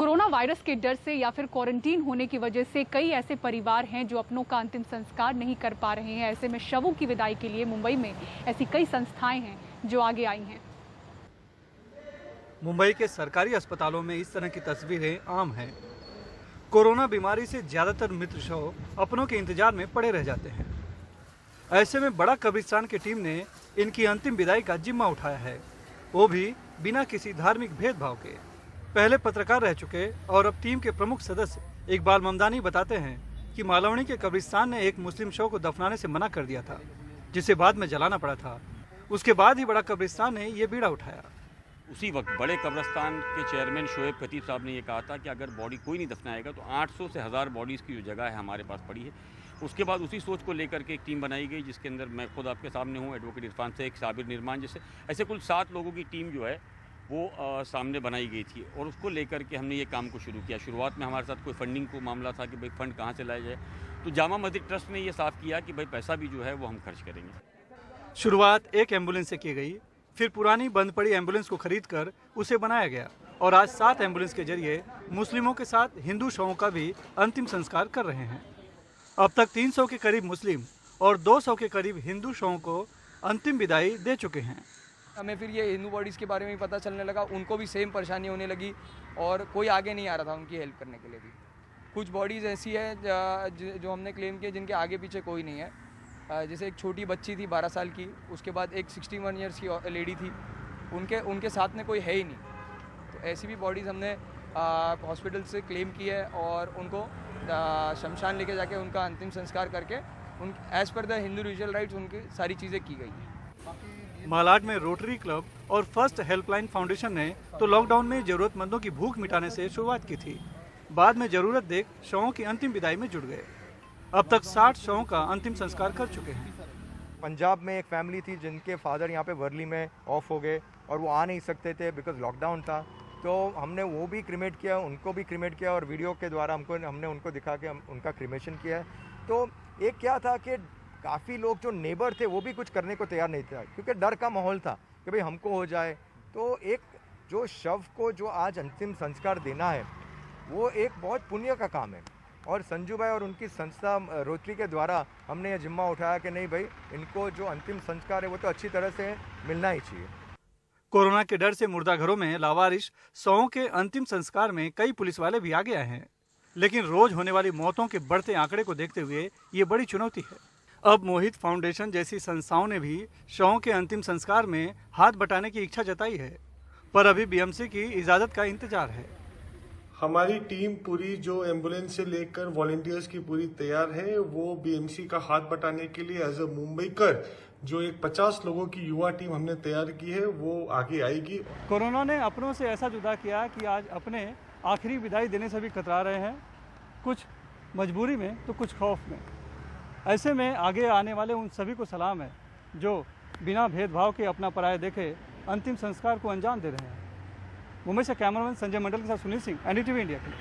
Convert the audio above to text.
Corona virus के डर से या फिर क्वारंटीन होने की वजह से कई ऐसे परिवार हैं जो अपनों का अंतिम संस्कार नहीं कर पा रहे हैं। ऐसे में शवों की विदाई के लिए मुंबई में ऐसी कई संस्थाएं हैं जो आगे आई हैं। मुंबई के सरकारी अस्पतालों में इस तरह की तस्वीरें आम हैं। कोरोना बीमारी से ज्यादातर मृत शव अपनों के इंतजार में पड़े रह जाते हैं। ऐसे में बड़ा कब्रिस्तान की टीम ने इनकी अंतिम विदाई का जिम्मा उठाया है, वो भी बिना किसी धार्मिक भेदभाव के। पहले पत्रकार रह चुके और अब टीम के प्रमुख सदस्य इकबाल ममदानी बताते हैं कि मालवनी के कब्रिस्तान ने एक मुस्लिम शव को दफनाने से मना कर दिया था, जिसे बाद में जलाना पड़ा था। उसके बाद ही बड़ा कब्रिस्तान ने ये बीड़ा उठाया। उसी वक्त बड़े कब्रिस्तान के चेयरमैन शोएब खतीब साहब ने ये कहा था कि अगर बॉडी कोई नहीं दफनाएगा तो 800 से 1000 बॉडीज़ की जो जगह है हमारे पास पड़ी है। उसके बाद उसी सोच को लेकर के एक टीम बनाई गई, जिसके अंदर मैं खुद आपके सामने हूँ, एडवोकेट इरफान से एक साबिर निर्माण जैसे ऐसे कुल 7 लोगों की टीम जो है वो सामने बनाई गई थी और उसको लेकर के हमने ये काम को शुरू किया। शुरुआत में हमारे साथ कोई फंडिंग को मामला था कि भाई फंड कहाँ से लाया जाए, तो जामा मस्जिद ट्रस्ट ने ये साफ़ किया कि भाई पैसा भी जो है वो हम खर्च करेंगे। शुरुआत एक एम्बुलेंस से की गई, फिर पुरानी बंद पड़ी एम्बुलेंस को खरीदकर उसे बनाया गया और आज 7 एम्बुलेंस के जरिए मुस्लिमों के साथ हिंदू शवों का भी अंतिम संस्कार कर रहे हैं। अब तक 300 के करीब मुस्लिम और 200 के करीब हिंदू शवों को अंतिम विदाई दे चुके हैं। हमें फिर ये हिंदू बॉडीज़ के बारे में पता चलने लगा, उनको भी सेम परेशानी होने लगी और कोई आगे नहीं आ रहा था उनकी हेल्प करने के लिए भी। कुछ बॉडीज़ ऐसी है जो हमने क्लेम किए जिनके आगे पीछे कोई नहीं है। जैसे एक छोटी बच्ची थी 12 साल की, उसके बाद एक 61 ईयर्स की लेडी थी, उनके साथ में कोई है ही नहीं। तो ऐसी भी बॉडीज़ हमने हॉस्पिटल से क्लेम की है और उनको शमशान लेके जाके उनका अंतिम संस्कार करके as per the Hindu ritual rights उनकी सारी चीज़ें की गई हैं। मालाड में रोटरी क्लब और फर्स्ट हेल्पलाइन फाउंडेशन ने तो लॉकडाउन में जरूरतमंदों की भूख मिटाने से शुरुआत की थी। बाद में जरूरत देख शवों की अंतिम विदाई में जुट गए। अब तक 60 शवों का अंतिम संस्कार कर चुके हैं। पंजाब में एक फैमिली थी जिनके फादर यहाँ पे वर्ली में ऑफ हो गए और वो आ नहीं सकते थे बिकॉज लॉकडाउन था, तो हमने वो भी क्रिमेट किया, उनको भी क्रिमेट किया और वीडियो के द्वारा हमने उनको दिखा के उनका क्रिमेशन किया है। तो एक क्या था कि काफ़ी लोग जो नेबर थे वो भी कुछ करने को तैयार नहीं था क्योंकि डर का माहौल था कि भाई हमको हो जाए। तो एक जो शव को जो आज अंतिम संस्कार देना है वो एक बहुत पुण्य का काम है और संजू भाई और उनकी संस्था रोटरी के द्वारा हमने ये जिम्मा उठाया कि नहीं भाई, इनको जो अंतिम संस्कार है वो तो अच्छी तरह से मिलना ही चाहिए। कोरोना के डर से मुर्दाघरों में लावारिश शवों के अंतिम संस्कार में कई पुलिस वाले भी आगे आए हैं, लेकिन रोज होने वाली मौतों के बढ़ते आंकड़े को देखते हुए ये बड़ी चुनौती है। अब मोहित फाउंडेशन जैसी संस्थाओं ने भी शवों के अंतिम संस्कार में हाथ बटाने की इच्छा जताई है, पर अभी बीएमसी की इजाजत का इंतजार है। हमारी टीम पूरी जो एम्बुलेंस से लेकर वॉलेंटियर्स की पूरी तैयार है। वो बीएमसी का हाथ बटाने के लिए एज अ मुंबईकर जो एक 50 लोगों की युवा टीम हमने तैयार की है वो आगे आएगी। कोरोना ने अपनों से ऐसा जुदा किया कि आज अपने आखिरी विदाई देने से भी कतरा रहे हैं, कुछ मजबूरी में तो कुछ खौफ में। ऐसे में आगे आने वाले उन सभी को सलाम है जो बिना भेदभाव के अपना पराया देखे अंतिम संस्कार को अंजाम दे रहे हैं। मुंबई से कैमरामैन संजय मंडल के साथ सुनील सिंह, एनडीटीवी इंडिया के लिए।